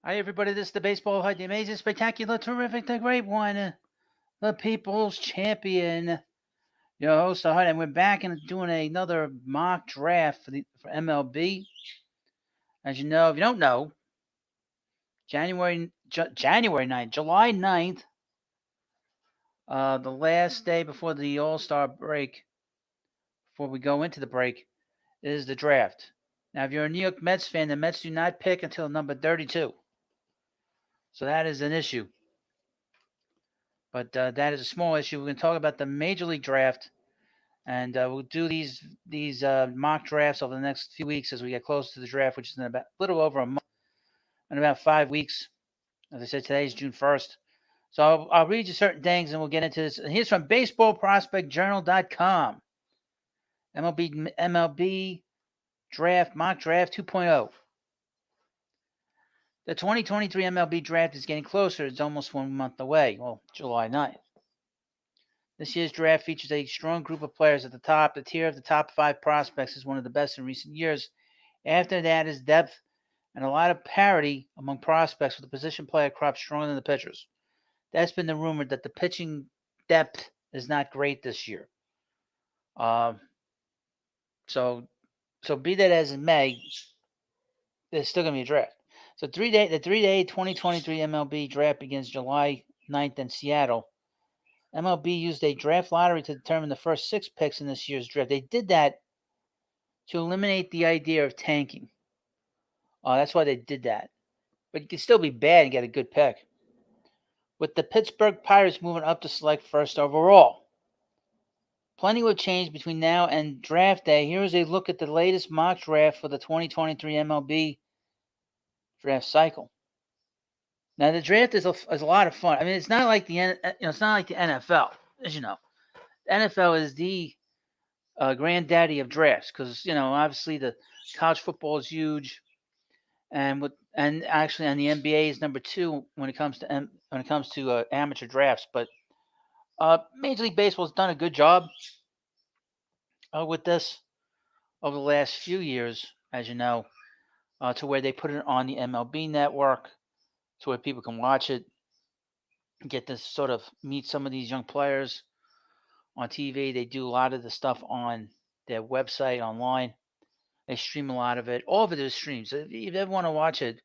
Hi, everybody. This is the Baseball Hut, the amazing, spectacular, terrific, the great one, the people's champion, your host, the Hut, and we're back and doing another mock draft for MLB. As you know, if you don't know, January 9th, July 9th, the last day before the All Star break, before we go into the break, is the draft. Now, if you're a New York Mets fan, the Mets do not pick until number 32, so that is an issue. But that is a small issue. We're going to talk about the Major League Draft, and we'll do these mock drafts over the next few weeks as we get close to the draft, which is in about a little over a month, in about 5 weeks. As I said, today is June 1st. So I'll read you certain things, and we'll get into this. And here's from BaseballProspectJournal.com. MLB Draft Mock Draft 2.0. The 2023 MLB Draft is getting closer. It's almost 1 month away. Well, July 9th. This year's draft features a strong group of players at the top. The tier of the top 5 prospects is one of the best in recent years. After that is depth and a lot of parity among prospects with the position player crop stronger than the pitchers. That's been the rumor that the pitching depth is not great this year. Uh, so be that as it may, there's still going to be a draft. So the 3-day 2023 MLB draft begins July 9th in Seattle. MLB used a draft lottery to determine the first 6 picks in this year's draft. They did that to eliminate the idea of tanking. That's why they did that. But you can still be bad and get a good pick. With the Pittsburgh Pirates moving up to select first overall. Plenty will change between now and draft day. Here is a look at the latest mock draft for the 2023 MLB draft cycle. Now the draft is a lot of fun. I mean, it's not like it's not like the NFL, as you know. The NFL is the granddaddy of drafts because obviously the college football is huge, and the NBA is number 2 when it comes to amateur drafts. But Major League Baseball has done a good job with this over the last few years, as you know, to where they put it on the MLB network, to where people can watch it, get to sort of meet some of these young players on TV. They do a lot of the stuff on their website online. They stream a lot of it. All of it is streamed. So if you ever want to watch it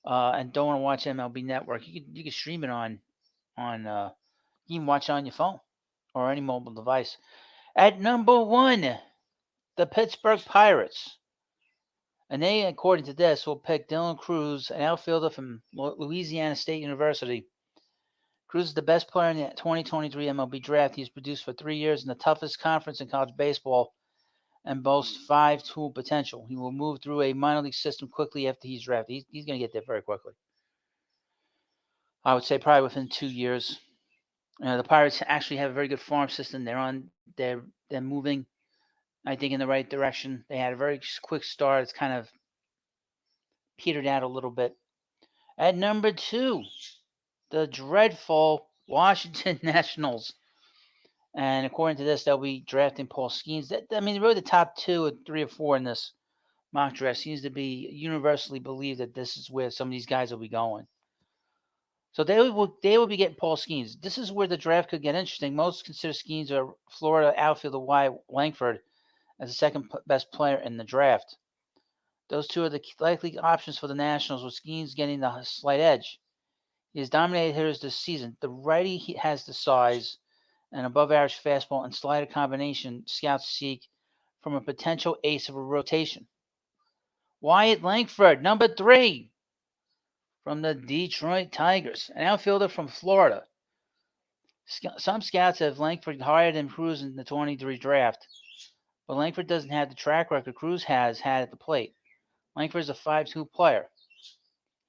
and don't want to watch MLB Network, you can stream it on you can watch it on your phone or any mobile device. At number 1, the Pittsburgh Pirates. And they, according to this, will pick Dylan Cruz, an outfielder from Louisiana State University. Cruz is the best player in the 2023 MLB draft. He's produced for 3 years in the toughest conference in college baseball and boasts 5-tool potential. He will move through a minor league system quickly after he's drafted. He's going to get there very quickly. I would say probably within 2 years. The Pirates actually have a very good farm system. They're moving, I think, in the right direction. They had a very quick start. It's kind of petered out a little bit. At number 2, the dreadful Washington Nationals. And according to this, they'll be drafting Paul Skenes. Really the top 2 or 3 or 4 in this mock draft seems to be universally believed that this is where some of these guys will be going. So they will be getting Paul Skenes. This is where the draft could get interesting. Most consider Skenes a Florida outfielder Wyatt Langford as the second best player in the draft. Those 2 are the likely options for the Nationals, with Skenes getting the slight edge. He has dominated hitters this season. The righty has the size and above-average fastball and slider combination scouts seek from a potential ace of a rotation. Wyatt Langford, number 3, from the Detroit Tigers, an outfielder from Florida. Some scouts have Langford higher than Cruz in the 23 draft, but Langford doesn't have the track record Cruz has had at the plate. Langford is a 5-tool player.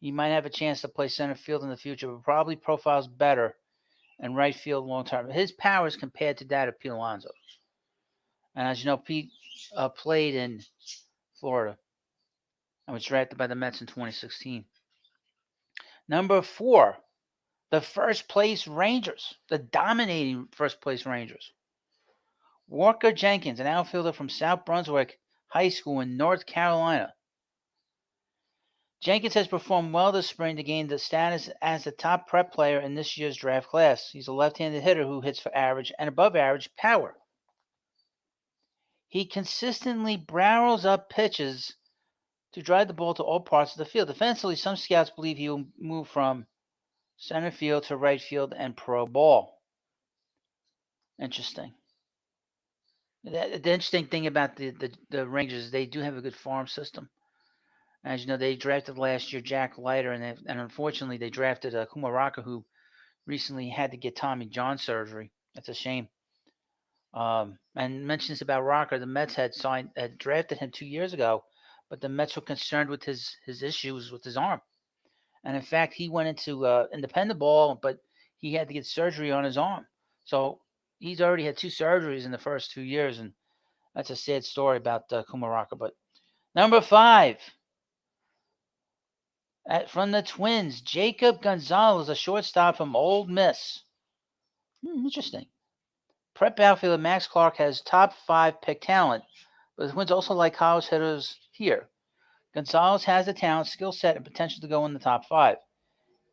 He might have a chance to play center field in the future, but probably profiles better in right field long term. His power is compared to that of Pete Alonso. And as you know, Pete played in Florida and was drafted by the Mets in 2016. Number 4, the first place Rangers, the dominating first place Rangers. Walker Jenkins, an outfielder from South Brunswick High School in North Carolina. Jenkins has performed well this spring to gain the status as the top prep player in this year's draft class. He's a left-handed hitter who hits for average and above average power. He consistently barrels up pitches to drive the ball to all parts of the field. Defensively, some scouts believe he will move from center field to right field and pro ball. Interesting. The interesting thing about the Rangers, they do have a good farm system. As you know, they drafted last year Jack Leiter, and unfortunately they drafted Kumaraka, who recently had to get Tommy John surgery. That's a shame. And mentions about Rocker, the Mets had drafted him 2 years ago, but the Mets were concerned with his issues with his arm, and in fact he went into independent ball, but he had to get surgery on his arm. So he's already had 2 surgeries in the first 2 years, and that's a sad story about Kumaraka. But number 5. From the Twins, Jacob Gonzalez, a shortstop from Ole Miss. Interesting. Prep outfielder Max Clark has top 5 pick talent, but the Twins also like college hitters here. Gonzalez has the talent, skill set, and potential to go in the top 5.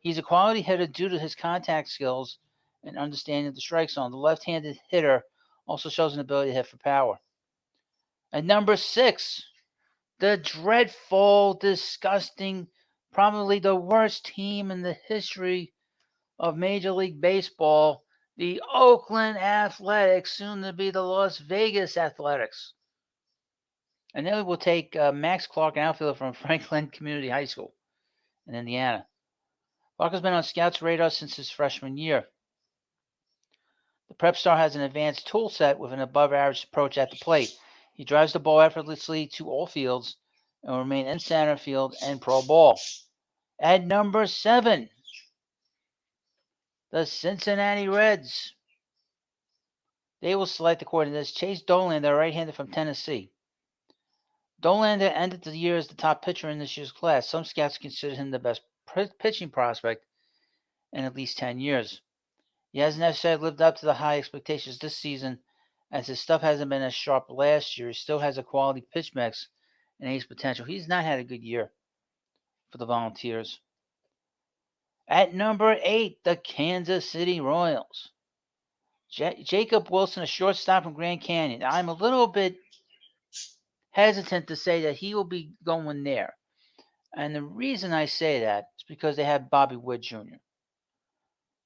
He's a quality hitter due to his contact skills and understanding of the strike zone. The left-handed hitter also shows an ability to hit for power. At number 6, the dreadful, disgusting, probably the worst team in the history of Major League Baseball, the Oakland Athletics, soon to be the Las Vegas Athletics. And then we'll take Max Clark, an outfielder from Franklin Community High School in Indiana. Clark has been on scouts' radar since his freshman year. The prep star has an advanced tool set with an above-average approach at the plate. He drives the ball effortlessly to all fields and will remain in center field and pro ball. At number 7, the Cincinnati Reds. They will select, according to this, Chase Dollander, a right-hander from Tennessee. Dollander ended the year as the top pitcher in this year's class. Some scouts consider him the best pitching prospect in at least 10 years. He hasn't necessarily lived up to the high expectations this season, as his stuff hasn't been as sharp last year. He still has a quality pitch mix and ace potential. He's not had a good year for the Volunteers. At number 8, the Kansas City Royals. Jacob Wilson, a shortstop from Grand Canyon. I'm a little bit hesitant to say that he will be going there. And the reason I say that is because they have Bobby Wood Jr.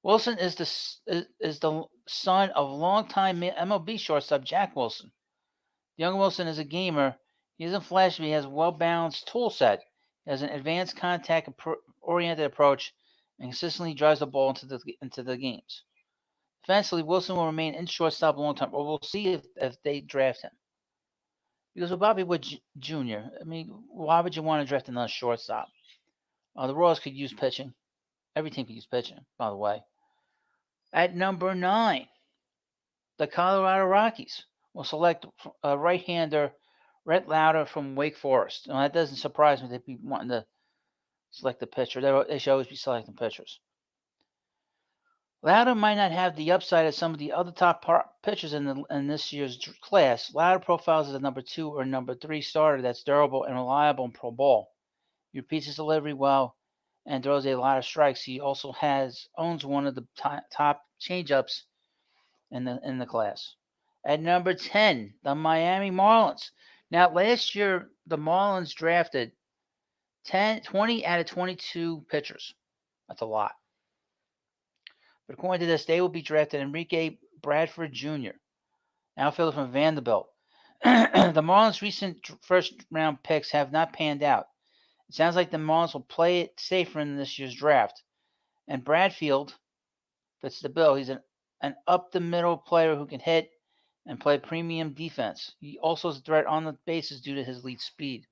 Wilson is the son of longtime MLB shortstop Jack Wilson. Young Wilson is a gamer. He isn't flashy, but he has a well-balanced tool set. He has an advanced contact-oriented approach and consistently drives the ball into the games. Defensively, Wilson will remain in shortstop long term, or we'll see if they draft him. Because with Bobby Wood Jr., I mean, why would you want to draft another shortstop? The Royals could use pitching. Every team could use pitching, by the way. At number 9, the Colorado Rockies will select right-hander Rhett Lauder from Wake Forest. Now, that doesn't surprise me. They'd be wanting to select the pitcher. They should always be selecting pitchers. Lauder might not have the upside of some of the other top pitchers in this year's class. Lauder profiles as a number 2 or number 3 starter that's durable and reliable in pro ball. He repeats his delivery well and throws a lot of strikes. He also owns one of the top changeups in the class. At number 10, the Miami Marlins. Now, last year, the Marlins drafted 20 out of 22 pitchers. That's a lot. But according to this, they will be drafted Enrique Bradford Jr., outfielder from Vanderbilt. The Marlins' recent first-round picks have not panned out. It sounds like the Marlins will play it safer in this year's draft. And Bradfield fits the bill. He's an up-the-middle player who can hit and play premium defense. He also is a threat on the bases due to his lead speed.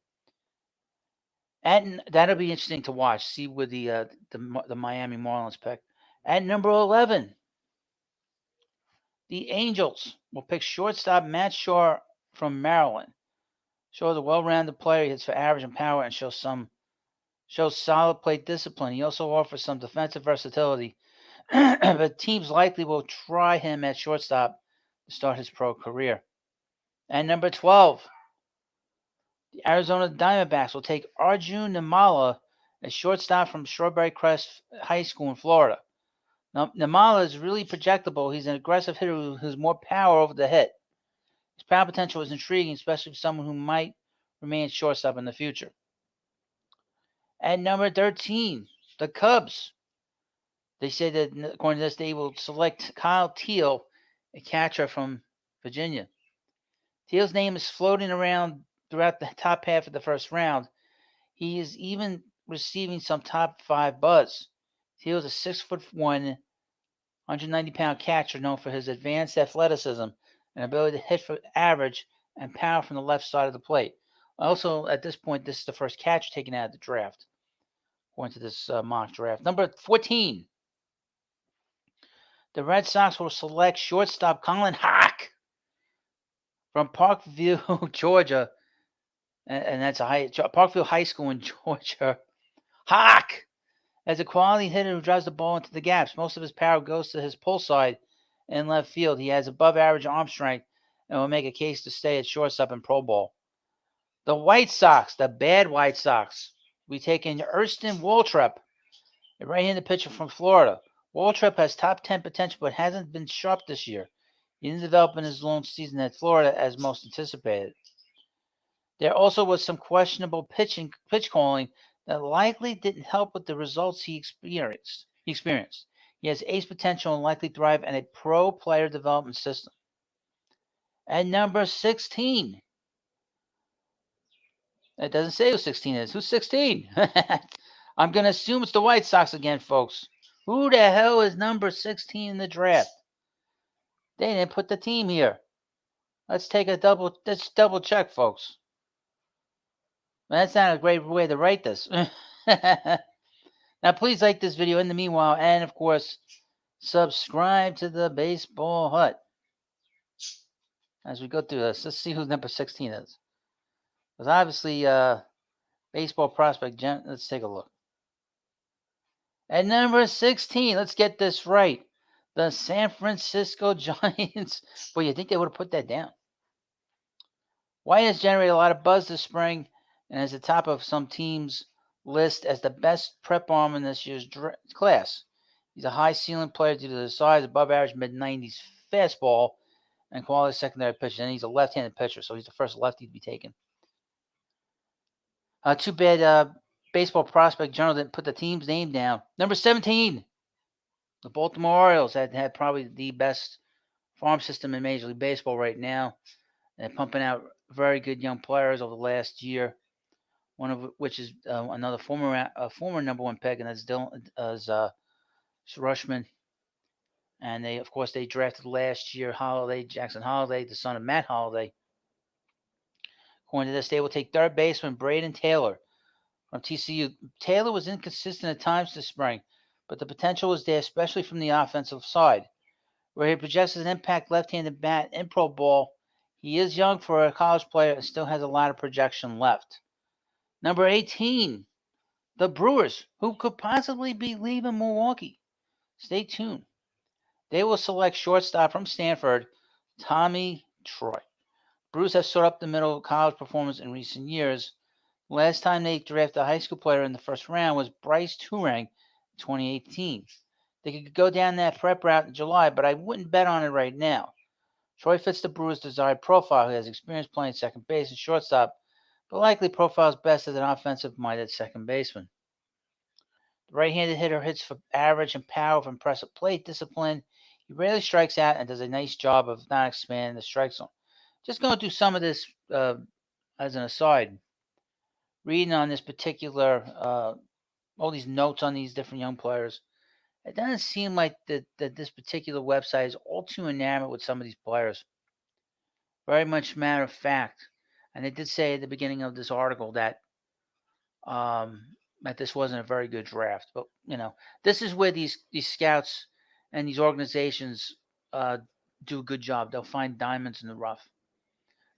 And that'll be interesting to watch. See with the Miami Marlins pick. At number 11, the Angels will pick shortstop Matt Shaw from Maryland. Shaw is a well-rounded player. He hits for average and power and shows solid plate discipline. He also offers some defensive versatility. But teams likely will try him at shortstop to start his pro career. And number 12, the Arizona Diamondbacks will take Arjun Nimala, a shortstop from Strawberry Crest High School in Florida. Now, Namala is really projectable. He's an aggressive hitter who has more power over the hit. His power potential is intriguing, especially for someone who might remain shortstop in the future. At number 13, the Cubs. They say that, according to this, they will select Kyle Teal, a catcher from Virginia. Teal's name is floating around throughout the top half of the first round. He is even receiving some top 5 buzz. Teal is a 6'1", 190-pound catcher known for his advanced athleticism and ability to hit for average and power from the left side of the plate. Also, at this point, this is the first catcher taken out of the draft, according to this mock draft. Number 14, the Red Sox will select shortstop Colin Hawk from Parkview, Georgia, and that's Parkview High School in Georgia. Hawk! As a quality hitter who drives the ball into the gaps, most of his power goes to his pull side in left field. He has above average arm strength and will make a case to stay at shortstop in pro ball. The White Sox, the bad White Sox, we take in Erston Waltrip, a right-handed pitcher from Florida. Waltrip has top 10 potential but hasn't been sharp this year. He didn't develop in his lone season at Florida as most anticipated. There also was some questionable pitch calling that likely didn't help with the results he experienced. He has ace potential and likely thrive in a pro player development system. At number 16, it doesn't say who 16 is. Who's 16? I'm going to assume it's the White Sox again, folks. Who the hell is number 16 in the draft? They didn't put the team here. Let's double check, folks. That's not a great way to write this. Now, please like this video in the meanwhile, and of course, subscribe to the Baseball Hut. As we go through this, let's see who number 16 is. Because obviously, baseball prospect, let's take a look. At number 16, let's get this right. The San Francisco Giants. Boy, you think they would have put that down? Wyatt has generated a lot of buzz this spring and is at the top of some teams' list as the best prep arm in this year's class. He's a high ceiling player due to his size, above average mid-90s fastball, and quality secondary pitcher. And he's a left-handed pitcher, so he's the first lefty to be taken. Too bad Baseball Prospect Journal didn't put the team's name down. Number 17, the Baltimore Orioles had probably the best farm system in Major League Baseball right now. They're pumping out very good young players over the last year. One of which is another former number 1 pick, and that's Rushman. And they drafted last year Jackson Holliday, the son of Matt Holliday. According to this, they will take third baseman Braden Taylor from TCU. Taylor was inconsistent at times this spring, but the potential was there, especially from the offensive side, where he projects as an impact left-handed bat in pro ball. He is young for a college player and still has a lot of projection left. Number 18, the Brewers, who could possibly be leaving Milwaukee. Stay tuned. They will select shortstop from Stanford, Tommy Troy. Brewers have sought up the middle college performance in recent years. Last time they drafted a high school player in the first round was Bryce Turang in 2018. They could go down that prep route in July, but I wouldn't bet on it right now. Troy fits the Brewers' desired profile. He has experience playing second base and shortstop, but likely profiles best as an offensive-minded second baseman. The right-handed hitter hits for average and power with impressive plate discipline. He rarely strikes out and does a nice job of not expanding the strike zone. Just going through some of this as an aside. Reading on this particular, all these notes on these different young players, it doesn't seem like that this particular website is all too enamored with some of these players. Very much matter of fact. And they did say at the beginning of this article that this wasn't a very good draft. But, this is where these scouts and these organizations do a good job. They'll find diamonds in the rough.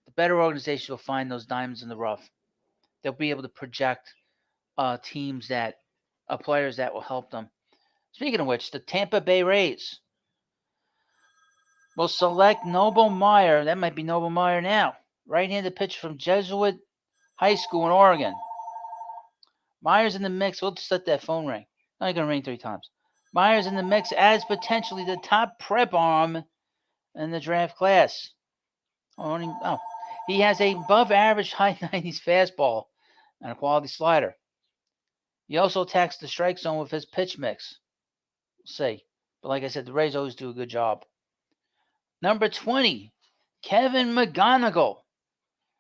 The better organizations will find those diamonds in the rough. They'll be able to project teams players that will help them. Speaking of which, the Tampa Bay Rays will select Noble Meyer. That might be Noble Meyer now. Right-handed pitcher from Jesuit High School in Oregon. Myers in the mix. We'll just let that phone ring. Only going to ring 3 times. Myers in the mix as potentially the top prep arm in the draft class. He has a above average high 90s fastball and a quality slider. He also attacks the strike zone with his pitch mix. We'll see. But like I said, the Rays always do a good job. Number 20, Kevin McGonigal,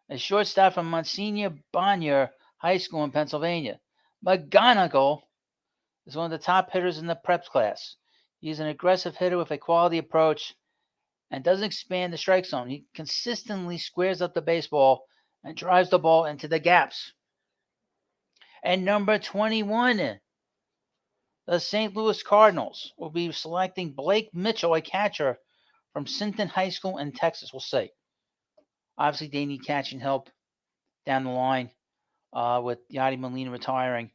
a shortstop from Monsignor Bonnier High School in Pennsylvania. McGonigal is one of the top hitters in the prep class. He's an aggressive hitter with a quality approach and doesn't expand the strike zone. He consistently squares up the baseball and drives the ball into the gaps. And number 21, the St. Louis Cardinals will be selecting Blake Mitchell, a catcher from Sinton High School in Texas. We'll see. Obviously, they need catching help down the line with Yadi Molina retiring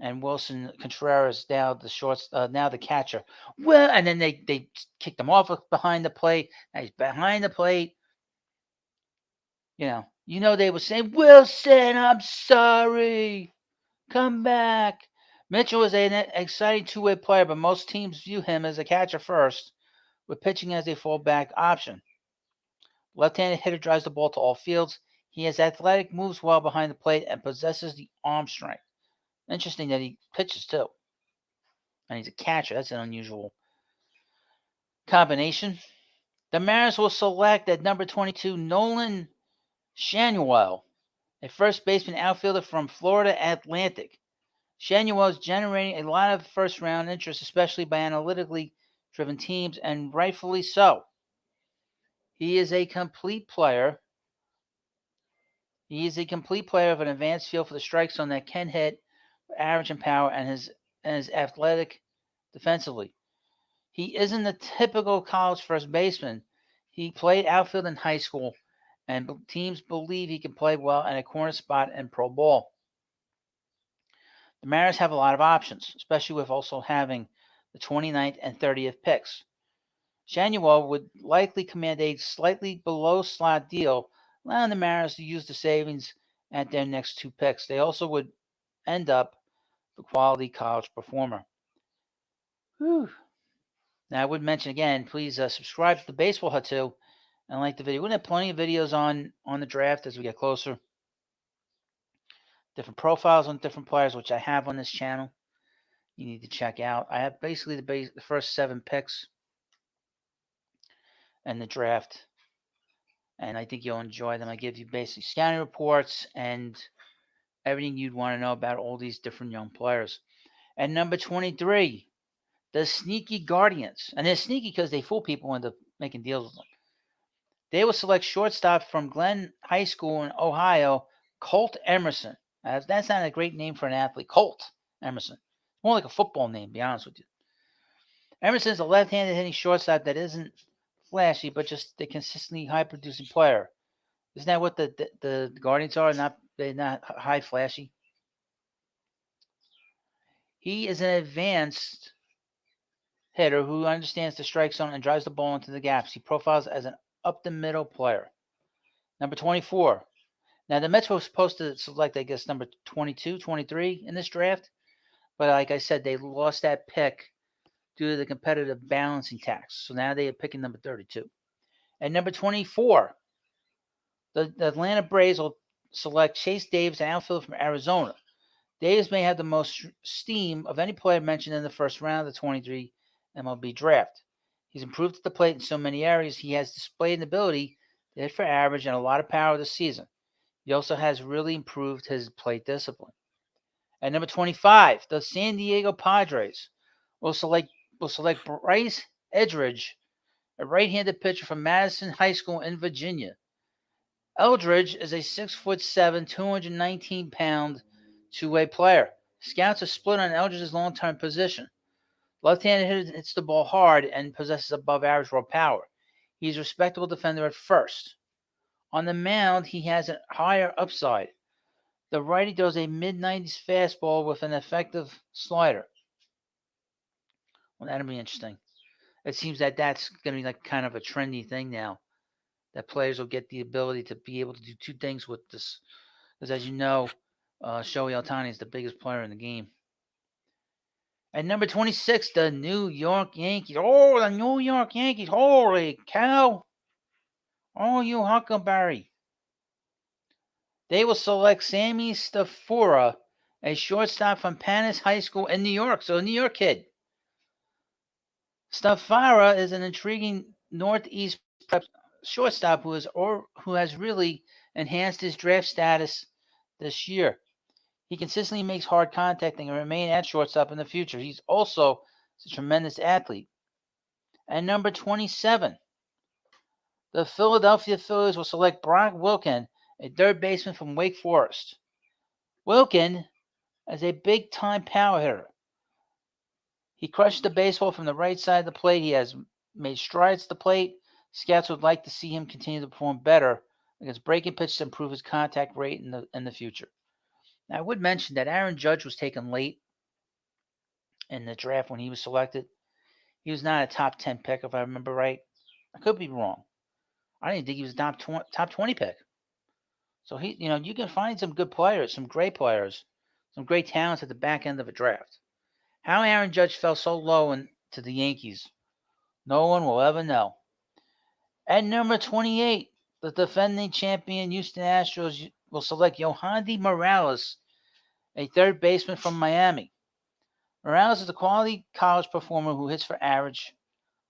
and Wilson Contreras now the catcher. Well, and then they kicked him off behind the plate. Now he's behind the plate. You know they were saying, Wilson, I'm sorry. Come back. Mitchell is an exciting two-way player, but most teams view him as a catcher first, with pitching as a fallback option. Left-handed hitter drives the ball to all fields. He has athletic, moves well behind the plate, and possesses the arm strength. Interesting that he pitches too. And he's a catcher. That's an unusual combination. The Mariners will select at number 22 Nolan Shanuel, a first baseman outfielder from Florida Atlantic. Shanuel is generating a lot of first-round interest, especially by analytically driven teams, and rightfully so. He is a complete player. He is a complete player of an advanced feel for the strike zone that can hit, average and power, and is athletic defensively. He isn't the typical college first baseman. He played outfield in high school, and teams believe he can play well in a corner spot in pro ball. The Mariners have a lot of options, especially with also having the 29th and 30th picks. Shanuel would likely command a slightly below slot deal, allowing the Mariners to use the savings at their next 2 picks. They also would end up the quality college performer. Whew. Now, I would mention again, please subscribe to the Baseball Hut too, and like the video. We're going to have plenty of videos on the draft as we get closer. Different profiles on different players, which I have on this channel. You need to check out. I have basically the first 7 picks in the draft, and I think you'll enjoy them. I give you basic scouting reports and everything you'd want to know about all these different young players. And number 23, the Sneaky Guardians. And they're sneaky because they fool people into making deals with them. They will select shortstop from Glenn High School in Ohio, Colt Emerson. That's not a great name for an athlete. Colt Emerson. More like a football name, to be honest with you. Emerson is a left-handed hitting shortstop that isn't flashy, but just a consistently high-producing player. Isn't that what the Guardians are? They're not high flashy. He is an advanced hitter who understands the strike zone and drives the ball into the gaps. He profiles as an up-the-middle player. Number 24. Now, the Mets were supposed to select, I guess, number 22, 23 in this draft. But like I said, they lost that pick due to the competitive balancing tax. So now they are picking number 32. And number 24, the Atlanta Braves will select Chase Davis, an outfielder from Arizona. Davis may have the most steam of any player mentioned in the first round of the 23 MLB draft. He's improved at the plate in so many areas. He has displayed an ability to hit for average and a lot of power this season. He also has really improved his plate discipline. At number 25, the San Diego Padres will select Bryce Edridge, a right-handed pitcher from Madison High School in Virginia. Eldridge is a 6'7", 219-pound two-way player. Scouts are split on Eldridge's long-term position. Left-handed hitter hits the ball hard and possesses above-average raw power. He's a respectable defender at first. On the mound, he has a higher upside. The righty throws a mid-90s fastball with an effective slider. Well, that'll be interesting. It seems that that's going to be like kind of a trendy thing now, that players will get the ability to be able to do 2 things with this. Because as you know, Shohei Ohtani is the biggest player in the game. At number 26, the New York Yankees. Oh, the New York Yankees. Holy cow. Oh, you Huckleberry. They will select Sammy Stafura, a shortstop from Panis High School in New York. So, a New York kid. Stafura is an intriguing Northeast prep shortstop who has really enhanced his draft status this year. He consistently makes hard contact and can remain at shortstop in the future. He's also a tremendous athlete. At number 27, the Philadelphia Phillies will select Brock Wilken, a third baseman from Wake Forest. Wilken is a big-time power hitter. He crushes the baseball from the right side of the plate. He has made strides to the plate. Scouts would like to see him continue to perform better against breaking pitches to improve his contact rate in the future. Now, I would mention that Aaron Judge was taken late in the draft when he was selected. He was not a top 10 pick, if I remember right. I could be wrong. I didn't think he was a top 20 pick. So you can find some good players, some great players, some great talents at the back end of a draft. How Aaron Judge fell so low to the Yankees, no one will ever know. At number 28, the defending champion Houston Astros will select Yohandy Morales, a third baseman from Miami. Morales is a quality college performer who hits for average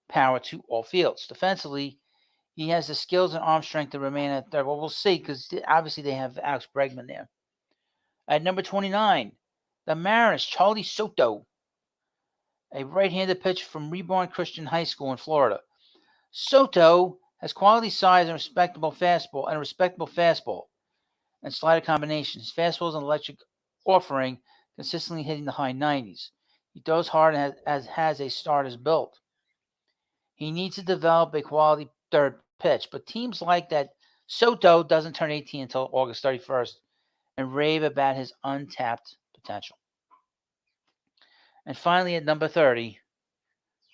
power to all fields. Defensively, he has the skills and arm strength to remain at third. Well, we'll see because obviously they have Alex Bregman there. At number 29, the Mariners, Charlie Soto, a right-handed pitcher from Reborn Christian High School in Florida. Soto has quality size and a respectable fastball and slider combination. His fastball is an electric offering, consistently hitting the high 90s. He throws hard and has a starter's build. He needs to develop a quality third pitch, but teams like that Soto doesn't turn 18 until August 31st and rave about his untapped potential. And finally, at number 30,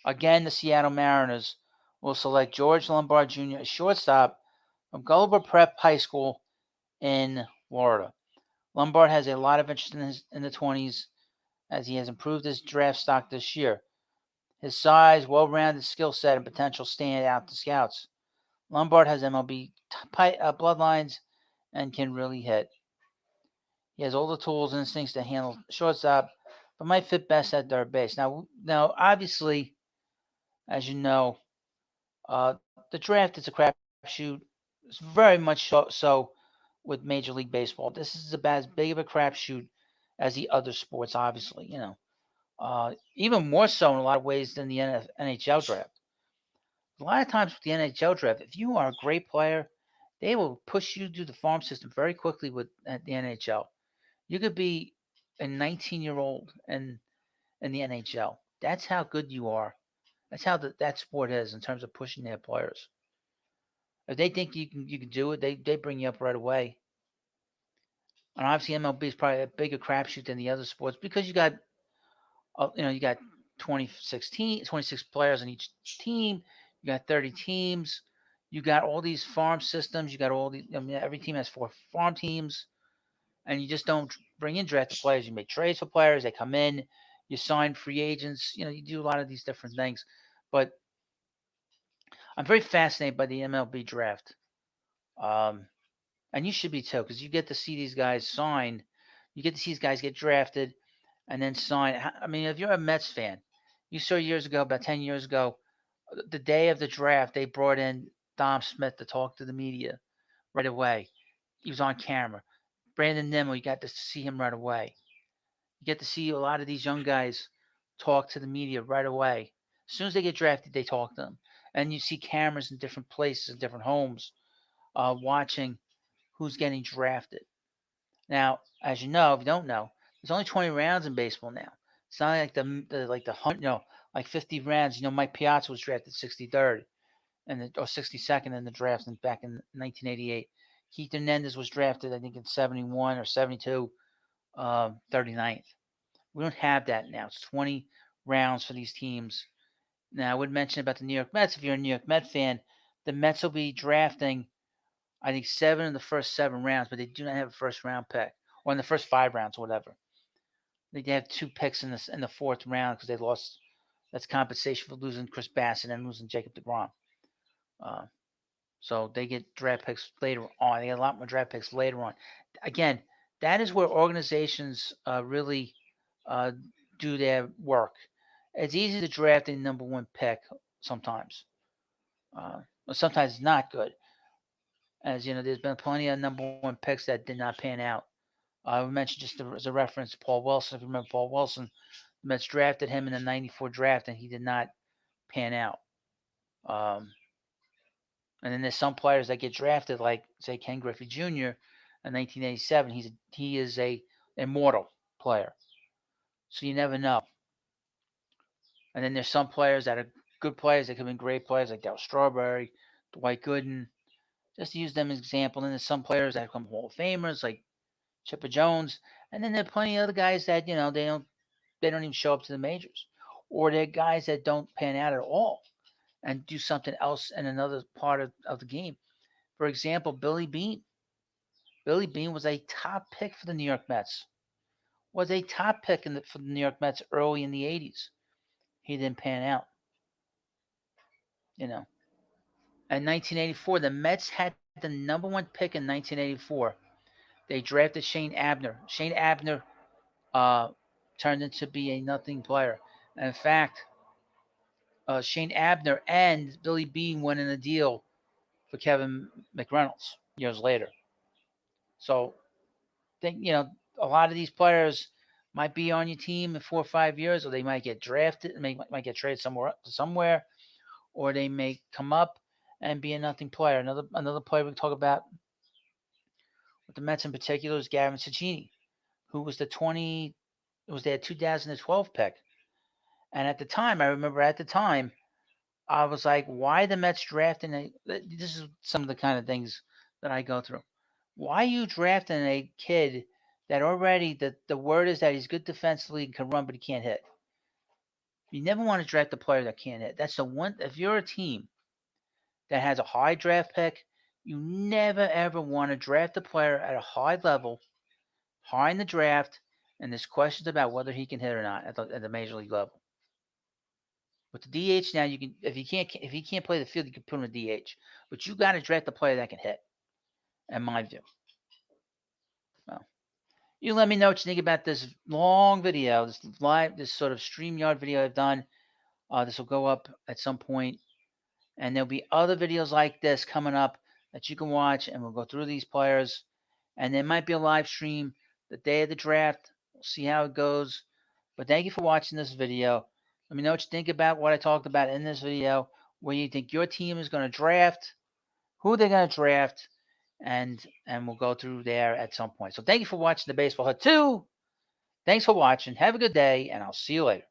again, the Seattle Mariners will select George Lombard Jr., a shortstop from Gulliver Prep High School in Florida. Lombard has a lot of interest in the 20s as he has improved his draft stock this year. His size, well-rounded skill set, and potential stand out to scouts. Lombard has MLB bloodlines and can really hit. He has all the tools and instincts to handle shortstop, but might fit best at third base. Now, obviously, as you know, the draft is a crapshoot. It's very much so with Major League Baseball. This is about as big of a crapshoot as the other sports, obviously. Even more so in a lot of ways than the NHL draft. A lot of times with the NHL draft, if you are a great player, they will push you through the farm system very quickly at the NHL. You could be a 19-year-old in the NHL. That's how good you are. That's how that sport is in terms of pushing their players. If they think you can do it, they bring you up right away. And obviously MLB is probably a bigger crapshoot than the other sports because you got 26 players on each team. You got 30 teams. You got all these farm systems. You got every team has 4 farm teams, and you just don't bring in drafted players. You make trades for players. They come in. You sign free agents. You do a lot of these different things. But I'm very fascinated by the MLB draft. And you should be too, because you get to see these guys sign. You get to see these guys get drafted and then sign. I mean, if you're a Mets fan, you saw about 10 years ago, the day of the draft, they brought in Dom Smith to talk to the media right away. He was on camera. Brandon Nimmo, you got to see him right away. You get to see a lot of these young guys talk to the media right away. As soon as they get drafted, they talk to them. And you see cameras in different places, different homes, watching who's getting drafted. Now, as you know, if you don't know, there's only 20 rounds in baseball now. It's not like the 100, like 50 rounds. Mike Piazza was drafted 63rd or 62nd in the draft back in 1988. Keith Hernandez was drafted, I think, in 71 or 72, 39th. We don't have that now. It's 20 rounds for these teams. Now, I would mention about the New York Mets. If you're a New York Mets fan, the Mets will be drafting, I think, 7 in the first 7 rounds, but they do not have a first round pick. or in the first 5 rounds or whatever. They have 2 picks in the 4th round because they lost. That's compensation for losing Chris Bassett and losing Jacob DeGrom. So they get draft picks later on. They get a lot more draft picks later on. Again, that is where organizations really do their work. It's easy to draft a number 1 pick sometimes. Sometimes it's not good. As you know, there's been plenty of number 1 picks that did not pan out. I mentioned just as a reference, Paul Wilson. If you remember Paul Wilson, the Mets drafted him in the '94 draft, and he did not pan out. And then there's some players that get drafted, like say Ken Griffey Jr. in 1987. He is a immortal player, so you never know. And then there's some players that are good players that could have been great players, like Darryl Strawberry, Dwight Gooden, just to use them as an example. And there's some players that become Hall of Famers, like Chipper Jones. And then there are plenty of other guys that they don't even show up to the majors, or they're guys that don't pan out at all and do something else in another part of the game. For example, Billy Beane. Billy Beane was a top pick for the New York Mets. Was a top pick for the New York Mets early in the '80s. He didn't pan out. In 1984, the Mets had the number 1 pick in 1984. They drafted Shane Abner. Shane Abner turned into be a nothing player. And in fact, Shane Abner and Billy Beane went in a deal for Kevin McReynolds years later. So, a lot of these players might be on your team in 4 or 5 years, or they might get drafted, might get traded somewhere, or they may come up and be a nothing player. Another player we can talk about with the Mets in particular is Gavin Cecchini, who was their 2012 pick. And at the time, I remember I was like, why the Mets drafting this is some of the kind of things that I go through. Why are you drafting a kid that already the word is that he's good defensively and can run, but he can't hit? You never want to draft a player that can't hit. That's the one. If you're a team that has a high draft pick, you never ever want to draft a player at a high level, high in the draft, and there's questions about whether he can hit or not at the major league level. With the DH now, you can if he can't play the field, you can put him in DH. But you got to draft a player that can hit, in my view. Well, you let me know what you think about this long video, this sort of StreamYard video I've done. This will go up at some point, and there'll be other videos like this coming up that you can watch, and we'll go through these players. And there might be a live stream the day of the draft. We'll see how it goes. But thank you for watching this video. Let me know what you think about what I talked about in this video, where you think your team is going to draft, who they're going to draft, and we'll go through there at some point. So thank you for watching the Baseball Hut 2. Thanks for watching. Have a good day, and I'll see you later.